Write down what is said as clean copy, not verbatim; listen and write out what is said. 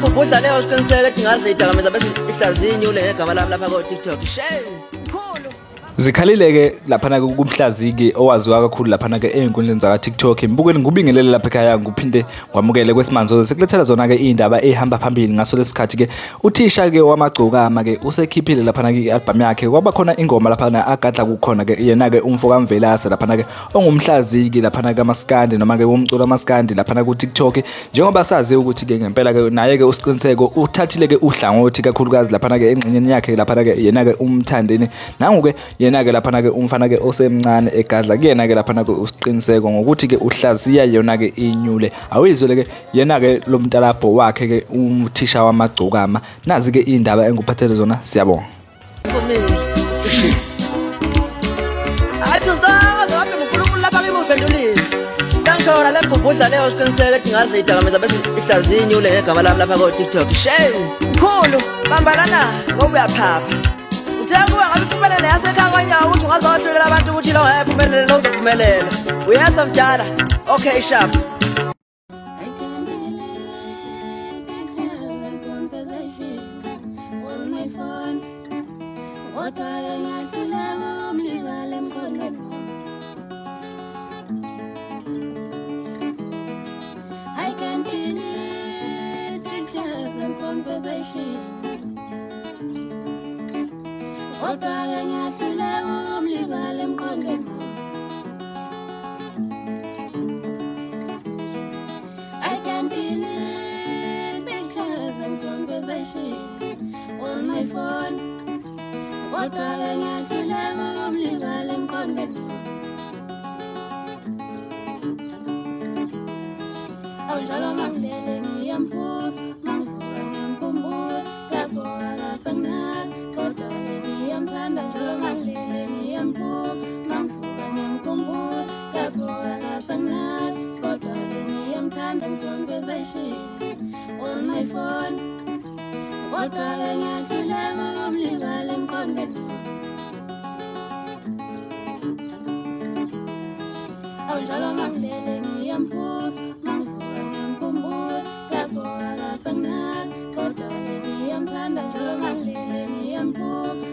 Ubudla leyo siqiniseke ukuthi ngazi idakamizwa bese ihlaziya inyule ngegama lami lapha ko TikTok. Shame. Khulu. Zikhalile-ke laphana-ke kumhlazi-ke owaziwa kakhulu laphana-ke ey'nkundleni zaka-TikTok. Mbukeli ngibingelele lapha ekhaya ngiphinde kwamukele kwesimanje sekulethela zona-ke iy'ndaba ey'hamba phambili ngaso lesi sikhathi-ke. Uthisha-ke wamagcokama-ke usekhiphile laphana-ke i-album yakhe. Kwaba khona ingoma laphana agadla kukhona-ke yena-ke umfo kaMvelase laphana-ke ongumhlazi-ke laphana-ke amaskandi noma-ke womculo amaskandi laphana ku-TikTok. Njengoba sazi ukuthi-ke ngempela-ke naye-ke usiqiniseko uthathile-ke uhlangothi kakhulukazi laphana-ke engxenyeni yakhe laphana-ke yena-ke umthandeni nangu-ke yena-ke laphana-ke umfana-ke osemncane egadla kuyena-ke laphana-ke usiqiniseko ngokuthi-ke uhlaziya yona-ke inyule. Awuyizwele-ke yena-ke lo mtalabho wakhe-ke uthisha wamagcokama. Nazi-ke iy'ndaba enguphathele zona, siyabonga. Athi usazi wathi uNkulunkulu lapha ngimuphendulile. Sangishona le mbubudla leyo siqiniseke ukuthi ngazi idakamizwa bese ihlaziya inyule ngegama lami lapha ko TikTok. Shame. Khulu bambalana ngoba uyaphapha. Kuba ngabe uphumelele yasekhaya kwanyawo ukuthi ungazothulela abantu ukuthi lo ngayiphumelele lo uzophumelela. Uyazi mdala. Okay sharp. I can delete pictures and conversations. Kodwa ngiyahluleka ukumlibala emqondweni. I can delete pictures and conversations on my phone. Kodwa ngiyahluleka ukumlibala emqondweni. Awujalo mangilele ngiyamphupha, mangivuka ngiyamkhumbula, lapho akasenginaki, kodwa ngiyamthanda njalo mangilele ngiyamphupha, mangivuka ngiyamkhumbula, lapho akasenginaki, kodwa ngiyamthanda conversation on my phone. Kodwa ngiyahluleka ukumlibala emqondweni. Awujalo mangilele ngiyamphupha, mangivuka ngiyamkhumbula, lapho akasenginaki, kodwa ngiyamthanda njalo mangilele ngiyamphupha,